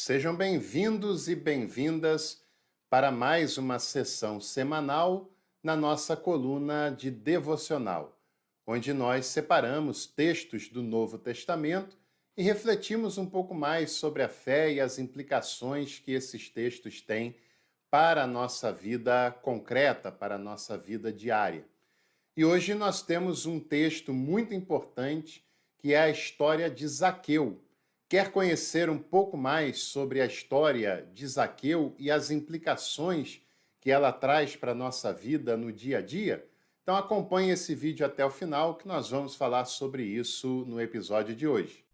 Sejam bem-vindos e bem-vindas para mais uma sessão semanal na nossa coluna de devocional, onde nós separamos textos do Novo Testamento e refletimos um pouco mais sobre a fé e as implicações que esses textos têm para a nossa vida concreta, para a nossa vida diária. E hoje nós temos um texto muito importante que é a história de Zaqueu. Quer conhecer um pouco mais sobre a história de Zaqueu e as implicações que ela traz para a nossa vida no dia a dia? Então acompanhe esse vídeo até o final que nós vamos falar sobre isso no episódio de hoje.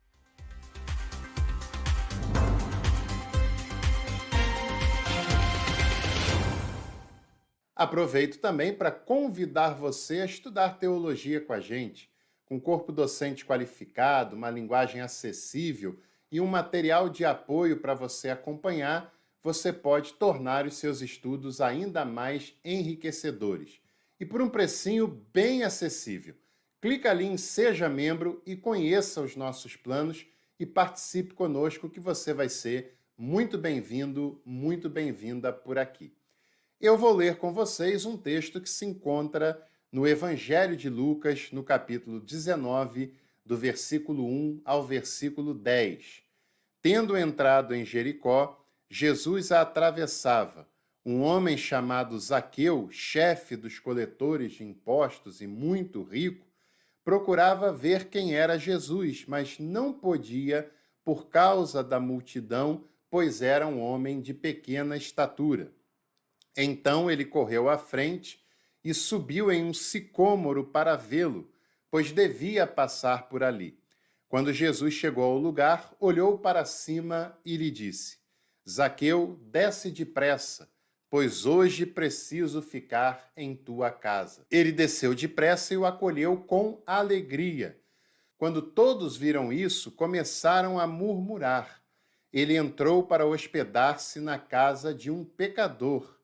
Aproveito também para convidar você a estudar teologia com a gente, com corpo docente qualificado, uma linguagem acessível e um material de apoio para você acompanhar. Você pode tornar os seus estudos ainda mais enriquecedores. E por um precinho bem acessível. Clica ali em Seja Membro e conheça os nossos planos e participe conosco que você vai ser muito bem-vindo, muito bem-vinda por aqui. Eu vou ler com vocês um texto que se encontra no Evangelho de Lucas, no capítulo 19, do versículo 1 ao versículo 10. Tendo entrado em Jericó, Jesus a atravessava. Um homem chamado Zaqueu, chefe dos coletores de impostos e muito rico, procurava ver quem era Jesus, mas não podia por causa da multidão, pois era um homem de pequena estatura. Então ele correu à frente e subiu em um sicômoro para vê-lo, pois devia passar por ali. Quando Jesus chegou ao lugar, olhou para cima e lhe disse: Zaqueu, desce depressa, pois hoje preciso ficar em tua casa. Ele desceu depressa e o acolheu com alegria. Quando todos viram isso, começaram a murmurar. Ele entrou para hospedar-se na casa de um pecador.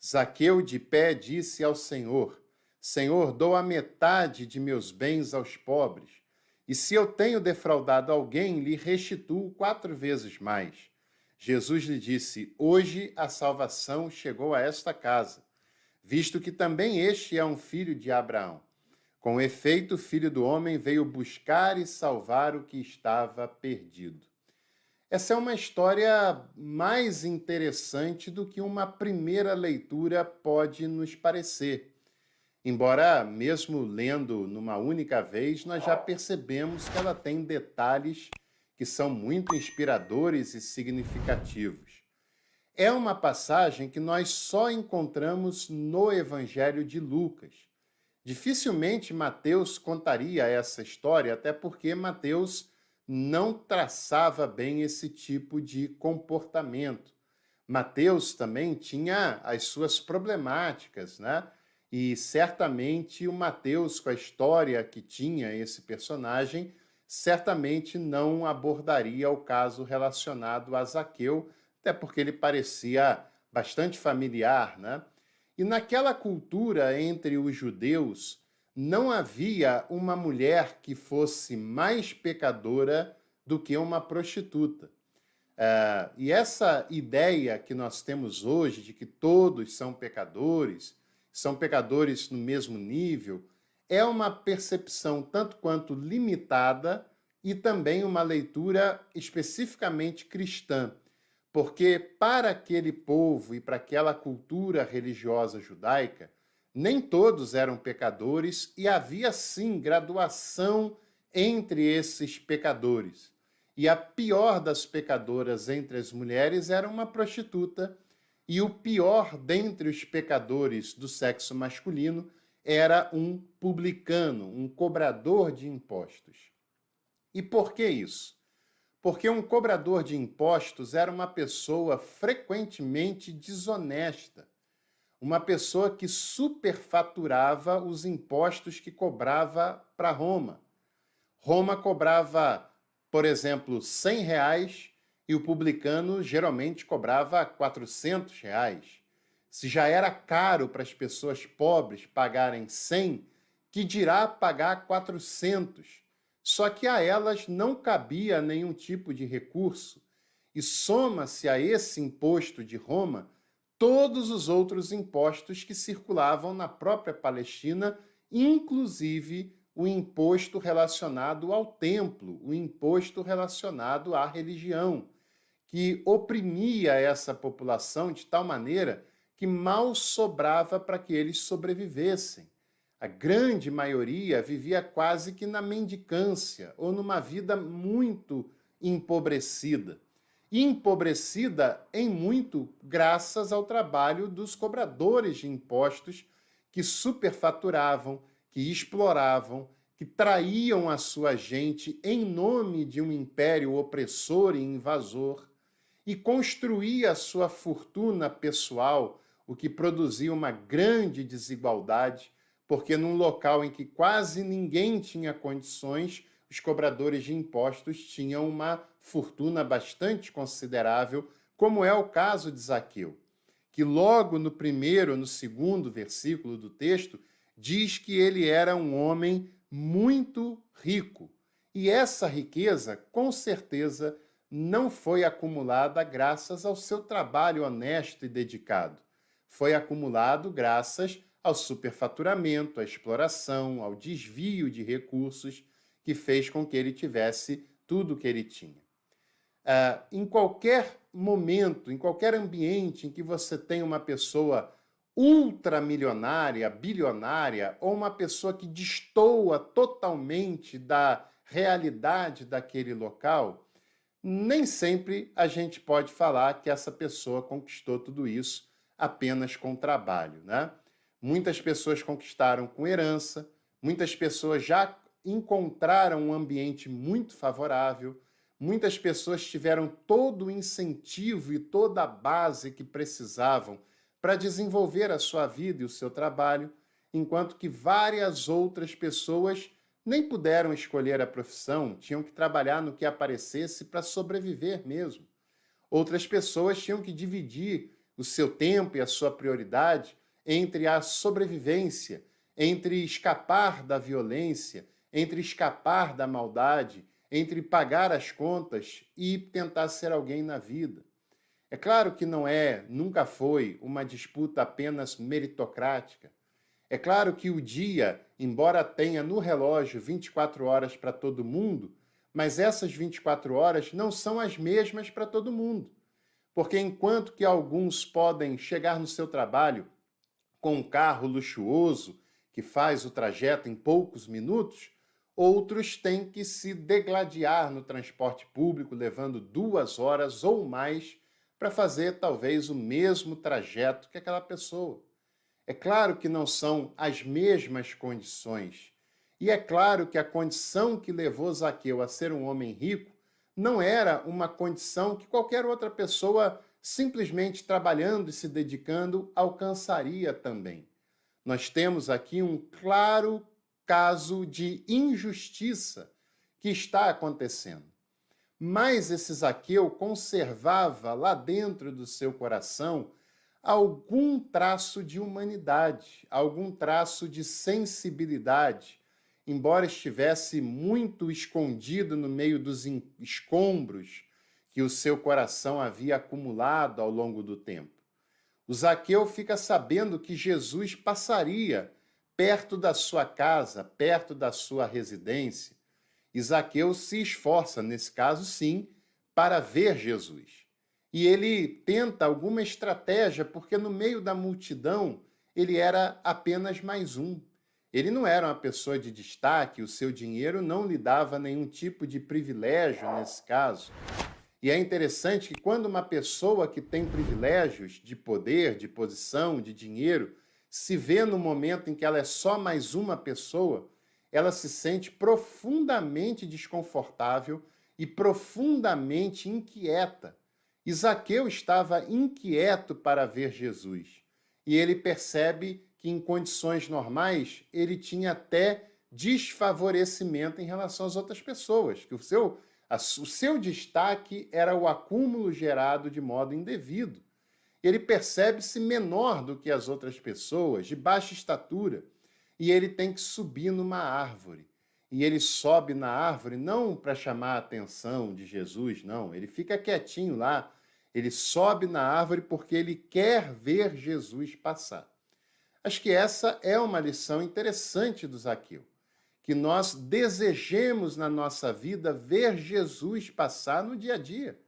Zaqueu, de pé, disse ao Senhor: Senhor, dou a metade de meus bens aos pobres, e se eu tenho defraudado alguém, lhe restituo 4 vezes mais. Jesus lhe disse: Hoje a salvação chegou a esta casa, visto que também este é um filho de Abraão. Com efeito, o Filho do Homem veio buscar e salvar o que estava perdido. Essa é uma história mais interessante do que uma primeira leitura pode nos parecer. Embora, mesmo lendo numa única vez, nós já percebemos que ela tem detalhes que são muito inspiradores e significativos. É uma passagem que nós só encontramos no Evangelho de Lucas. Dificilmente Mateus contaria essa história, até porque Mateus não traçava bem esse tipo de comportamento. Mateus também tinha as suas problemáticas, né? E certamente o Mateus, com a história que tinha esse personagem, certamente não abordaria o caso relacionado a Zaqueu, até porque ele parecia bastante familiar, né? E naquela cultura entre os judeus, não havia uma mulher que fosse mais pecadora do que uma prostituta. E essa ideia que nós temos hoje de que todos são pecadores no mesmo nível, é uma percepção tanto quanto limitada e também uma leitura especificamente cristã. Porque para aquele povo e para aquela cultura religiosa judaica, nem todos eram pecadores e havia sim graduação entre esses pecadores. E a pior das pecadoras entre as mulheres era uma prostituta, e o pior dentre os pecadores do sexo masculino era um publicano, um cobrador de impostos. E por que isso? Porque um cobrador de impostos era uma pessoa frequentemente desonesta, uma pessoa que superfaturava os impostos que cobrava para Roma. Roma cobrava, por exemplo, R$ 100 e o publicano geralmente cobrava R$ 400. Se já era caro para as pessoas pobres pagarem 100, que dirá pagar 400? Só que a elas não cabia nenhum tipo de recurso. e soma-se a esse imposto de Roma todos os outros impostos que circulavam na própria Palestina, inclusive o imposto relacionado ao templo, o imposto relacionado à religião, que oprimia essa população de tal maneira que mal sobrava para que eles sobrevivessem. A grande maioria vivia quase que na mendicância ou numa vida muito empobrecida. E empobrecida em muito graças ao trabalho dos cobradores de impostos que superfaturavam, que exploravam, que traíam a sua gente em nome de um império opressor e invasor e construía a sua fortuna pessoal, o que produzia uma grande desigualdade, porque num local em que quase ninguém tinha condições, os cobradores de impostos tinham uma fortuna bastante considerável, como é o caso de Zaqueu, que logo no primeiro, no segundo versículo do texto, diz que ele era um homem muito rico. E essa riqueza, com certeza, não foi acumulada graças ao seu trabalho honesto e dedicado. Foi acumulado graças ao superfaturamento, à exploração, ao desvio de recursos que fez com que ele tivesse tudo o que ele tinha. Em qualquer momento, em qualquer ambiente em que você tem uma pessoa ultramilionária, bilionária, ou uma pessoa que destoa totalmente da realidade daquele local, nem sempre a gente pode falar que essa pessoa conquistou tudo isso apenas com trabalho, né? Muitas pessoas conquistaram com herança, muitas pessoas já encontraram um ambiente muito favorável, muitas pessoas tiveram todo o incentivo e toda a base que precisavam para desenvolver a sua vida e o seu trabalho, enquanto que várias outras pessoas nem puderam escolher a profissão, tinham que trabalhar no que aparecesse para sobreviver mesmo. Outras pessoas tinham que dividir o seu tempo e a sua prioridade entre a sobrevivência, entre escapar da violência, entre escapar da maldade, entre pagar as contas e tentar ser alguém na vida. É claro que não é, nunca foi, uma disputa apenas meritocrática. É claro que o dia, embora tenha no relógio 24 horas para todo mundo, mas essas 24 horas não são as mesmas para todo mundo. Porque enquanto que alguns podem chegar no seu trabalho com um carro luxuoso, que faz o trajeto em poucos minutos, outros têm que se degladiar no transporte público, levando 2 horas ou mais para fazer talvez o mesmo trajeto que aquela pessoa. É claro que não são as mesmas condições. E é claro que a condição que levou Zaqueu a ser um homem rico não era uma condição que qualquer outra pessoa, simplesmente trabalhando e se dedicando, alcançaria também. Nós temos aqui um claro caso de injustiça que está acontecendo. Mas esse Zaqueu conservava lá dentro do seu coração algum traço de humanidade, algum traço de sensibilidade, embora estivesse muito escondido no meio dos escombros que o seu coração havia acumulado ao longo do tempo. O Zaqueu fica sabendo que Jesus passaria perto da sua casa, perto da sua residência, e Zaqueu se esforça, nesse caso sim, para ver Jesus. E ele tenta alguma estratégia, porque no meio da multidão ele era apenas mais um. Ele não era uma pessoa de destaque, o seu dinheiro não lhe dava nenhum tipo de privilégio nesse caso. E é interessante que quando uma pessoa que tem privilégios de poder, de posição, de dinheiro, se vê no momento em que ela é só mais uma pessoa, ela se sente profundamente desconfortável e profundamente inquieta. E Zaqueu estava inquieto para ver Jesus. E ele percebe que em condições normais ele tinha até desfavorecimento em relação às outras pessoas, que o seu destaque era o acúmulo gerado de modo indevido. Ele percebe-se menor do que as outras pessoas, de baixa estatura, e ele tem que subir numa árvore. e ele sobe na árvore não para chamar a atenção de Jesus, não. Ele fica quietinho lá. Ele sobe na árvore porque ele quer ver Jesus passar. Acho que essa é uma lição interessante do Zaqueu, que nós desejemos na nossa vida ver Jesus passar no dia a dia.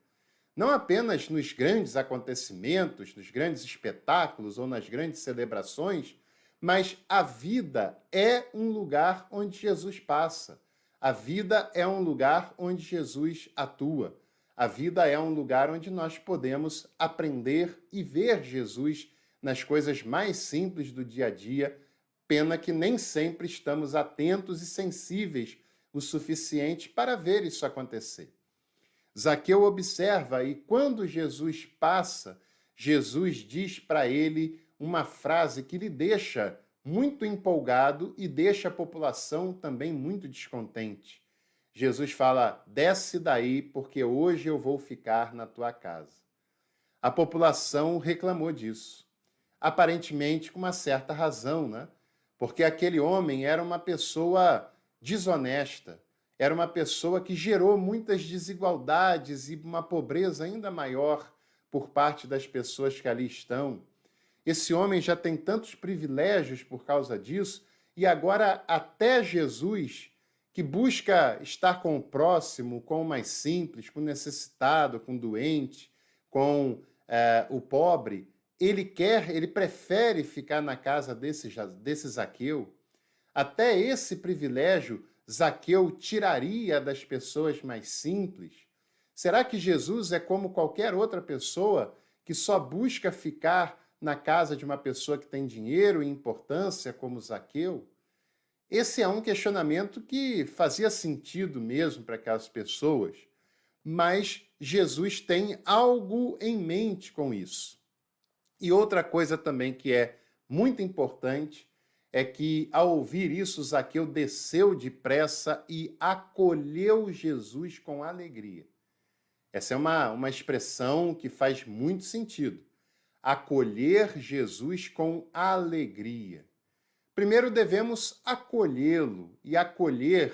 Não apenas nos grandes acontecimentos, nos grandes espetáculos ou nas grandes celebrações, mas a vida é um lugar onde Jesus passa. A vida é um lugar onde Jesus atua. A vida é um lugar onde nós podemos aprender e ver Jesus nas coisas mais simples do dia a dia. Pena que nem sempre estamos atentos e sensíveis o suficiente para ver isso acontecer. Zaqueu observa e quando Jesus passa, Jesus diz para ele uma frase que lhe deixa muito empolgado e deixa a população também muito descontente. Jesus fala: desce daí, porque hoje eu vou ficar na tua casa. A população reclamou disso, aparentemente com uma certa razão, né? Porque aquele homem era uma pessoa desonesta, era uma pessoa que gerou muitas desigualdades e uma pobreza ainda maior por parte das pessoas que ali estão. Esse homem já tem tantos privilégios por causa disso, e agora até Jesus, que busca estar com o próximo, com o mais simples, com o necessitado, com o doente, com o pobre, ele prefere ficar na casa desse Zaqueu. Até esse privilégio Zaqueu tiraria das pessoas mais simples. Será que Jesus é como qualquer outra pessoa que só busca ficar na casa de uma pessoa que tem dinheiro e importância, como Zaqueu? Esse é um questionamento que fazia sentido mesmo para aquelas pessoas, mas Jesus tem algo em mente com isso. E outra coisa também que é muito importante é que, ao ouvir isso, Zaqueu desceu depressa e acolheu Jesus com alegria. Essa é uma expressão que faz muito sentido. Acolher Jesus com alegria. Primeiro devemos acolhê-lo, e acolher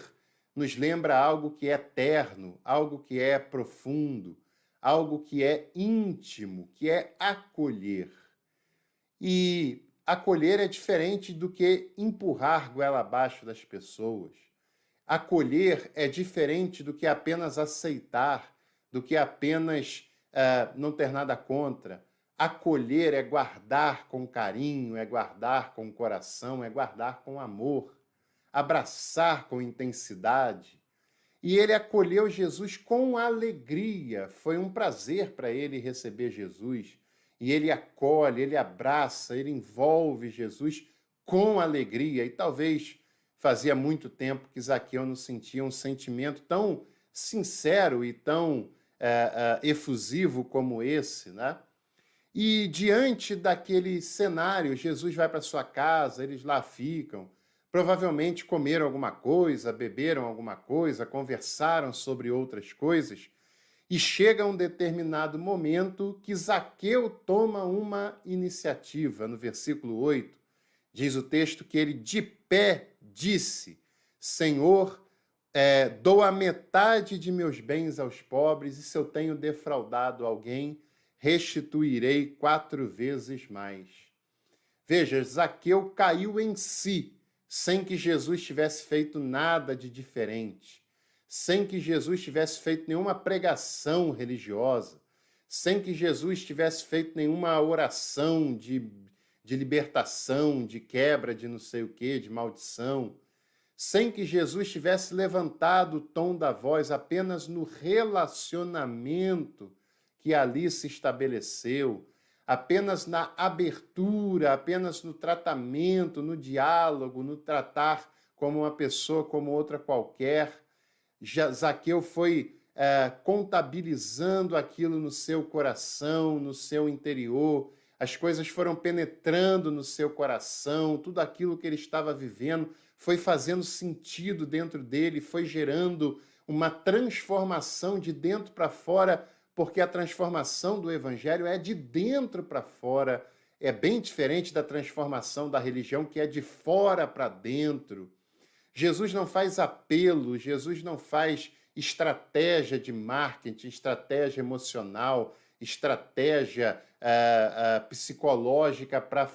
nos lembra algo que é eterno, algo que é profundo, algo que é íntimo, que é acolher. E acolher é diferente do que empurrar goela abaixo das pessoas. Acolher é diferente do que apenas aceitar, do que apenas não ter nada contra. Acolher é guardar com carinho, é guardar com coração, é guardar com amor, abraçar com intensidade. E ele acolheu Jesus com alegria. Foi um prazer para ele receber Jesus. E ele acolhe, ele abraça, ele envolve Jesus com alegria. E talvez fazia muito tempo que Zaqueu não sentia um sentimento tão sincero e tão efusivo como esse, né? E diante daquele cenário, Jesus vai para sua casa, eles lá ficam, provavelmente comeram alguma coisa, beberam alguma coisa, conversaram sobre outras coisas, e chega um determinado momento que Zaqueu toma uma iniciativa. No versículo 8, diz o texto que ele de pé disse: Senhor, dou a metade de meus bens aos pobres, e se eu tenho defraudado alguém, restituirei 4 vezes mais. Veja, Zaqueu caiu em si, sem que Jesus tivesse feito nada de diferente, sem que Jesus tivesse feito nenhuma pregação religiosa, sem que Jesus tivesse feito nenhuma oração de libertação, de quebra de não sei o quê, de maldição, sem que Jesus tivesse levantado o tom da voz, apenas no relacionamento que ali se estabeleceu, apenas na abertura, apenas no tratamento, no diálogo, no tratar como uma pessoa como outra qualquer. Zaqueu foi contabilizando aquilo no seu coração, no seu interior, as coisas foram penetrando no seu coração, tudo aquilo que ele estava vivendo foi fazendo sentido dentro dele, foi gerando uma transformação de dentro para fora, porque a transformação do evangelho é de dentro para fora, é bem diferente da transformação da religião, que é de fora para dentro. Jesus não faz apelo, Jesus não faz estratégia de marketing, estratégia emocional, estratégia psicológica para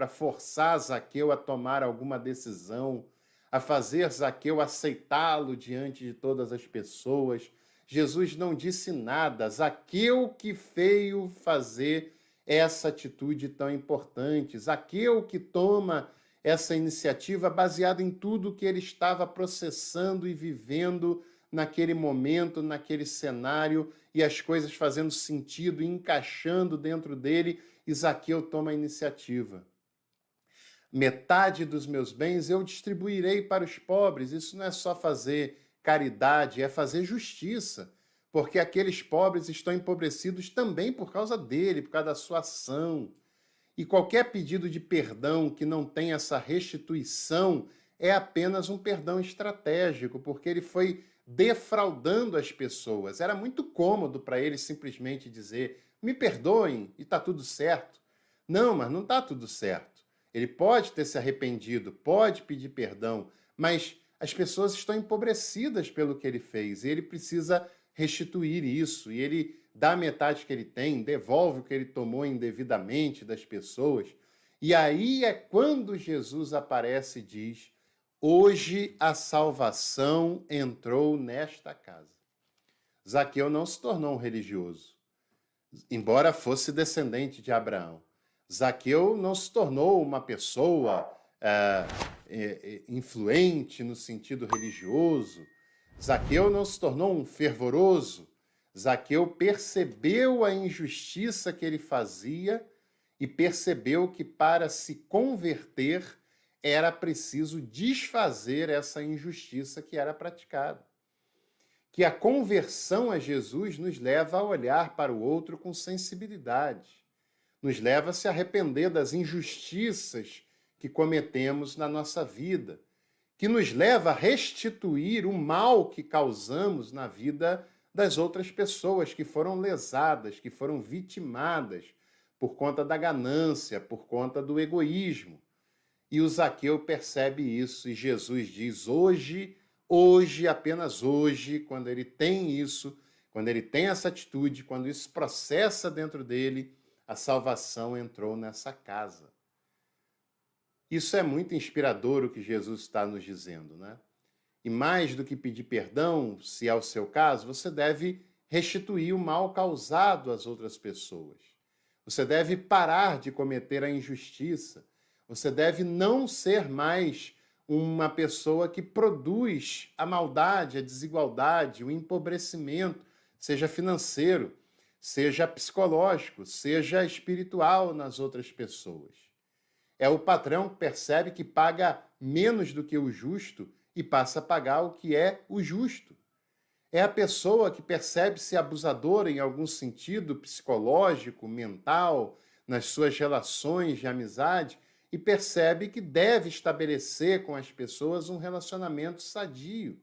forçar Zaqueu a tomar alguma decisão, a fazer Zaqueu aceitá-lo diante de todas as pessoas. Jesus não disse nada. Zaqueu que veio fazer essa atitude tão importante. Zaqueu que toma essa iniciativa baseada em tudo que ele estava processando e vivendo naquele momento, naquele cenário, e as coisas fazendo sentido e encaixando dentro dele, e Zaqueu toma a iniciativa. Metade dos meus bens eu distribuirei para os pobres. Isso não é só fazer caridade, é fazer justiça, porque aqueles pobres estão empobrecidos também por causa dele, por causa da sua ação. E qualquer pedido de perdão que não tenha essa restituição é apenas um perdão estratégico, porque ele foi defraudando as pessoas. Era muito cômodo para ele simplesmente dizer: me perdoem e está tudo certo. Não, mas não está tudo certo. Ele pode ter se arrependido, pode pedir perdão, mas as pessoas estão empobrecidas pelo que ele fez e ele precisa restituir isso. E ele dá a metade que ele tem, devolve o que ele tomou indevidamente das pessoas. E aí é quando Jesus aparece e diz: hoje a salvação entrou nesta casa. Zaqueu não se tornou um religioso, embora fosse descendente de Abraão. Zaqueu não se tornou uma pessoa influente no sentido religioso. Zaqueu não se tornou um fervoroso. Zaqueu percebeu a injustiça que ele fazia e percebeu que para se converter era preciso desfazer essa injustiça que era praticada. Que a conversão a Jesus nos leva a olhar para o outro com sensibilidade, nos leva a se arrepender das injustiças que cometemos na nossa vida, que nos leva a restituir o mal que causamos na vida das outras pessoas que foram lesadas, que foram vitimadas por conta da ganância, por conta do egoísmo. E o Zaqueu percebe isso e Jesus diz: hoje, apenas hoje, quando ele tem isso, quando ele tem essa atitude, quando isso processa dentro dele, a salvação entrou nessa casa. Isso é muito inspirador o que Jesus está nos dizendo, né? E mais do que pedir perdão, se é o seu caso, você deve restituir o mal causado às outras pessoas. Você deve parar de cometer a injustiça. Você deve não ser mais uma pessoa que produz a maldade, a desigualdade, o empobrecimento, seja financeiro, seja psicológico, seja espiritual nas outras pessoas. É o patrão que percebe que paga menos do que o justo e passa a pagar o que é o justo. É a pessoa que percebe-se abusadora em algum sentido psicológico, mental, nas suas relações de amizade e percebe que deve estabelecer com as pessoas um relacionamento sadio.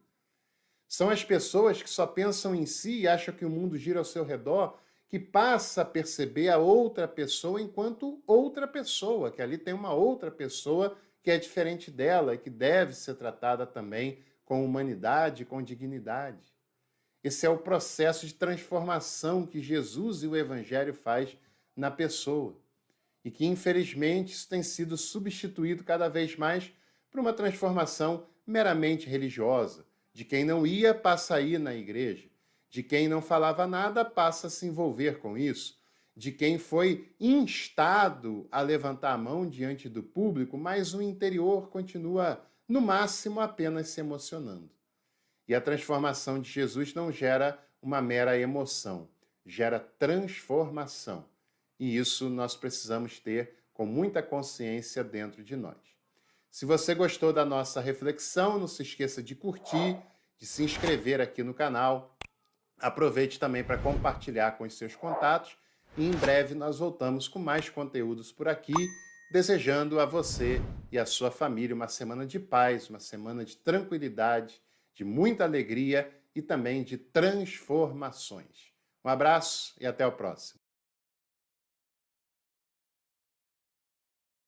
São as pessoas que só pensam em si e acham que o mundo gira ao seu redor, que passa a perceber a outra pessoa enquanto outra pessoa, que ali tem uma outra pessoa que é diferente dela e que deve ser tratada também com humanidade, com dignidade. Esse é o processo de transformação que Jesus e o Evangelho faz na pessoa. E que, infelizmente, isso tem sido substituído cada vez mais por uma transformação meramente religiosa. De quem não ia, passa a ir na igreja. De quem não falava nada, passa a se envolver com isso. De quem foi instado a levantar a mão diante do público, mas o interior continua, no máximo, apenas se emocionando. E a transformação de Jesus não gera uma mera emoção, gera transformação. E isso nós precisamos ter com muita consciência dentro de nós. Se você gostou da nossa reflexão, não se esqueça de curtir, de se inscrever aqui no canal. Aproveite também para compartilhar com os seus contatos e em breve nós voltamos com mais conteúdos por aqui, desejando a você e a sua família uma semana de paz, uma semana de tranquilidade, de muita alegria e também de transformações. Um abraço e até o próximo.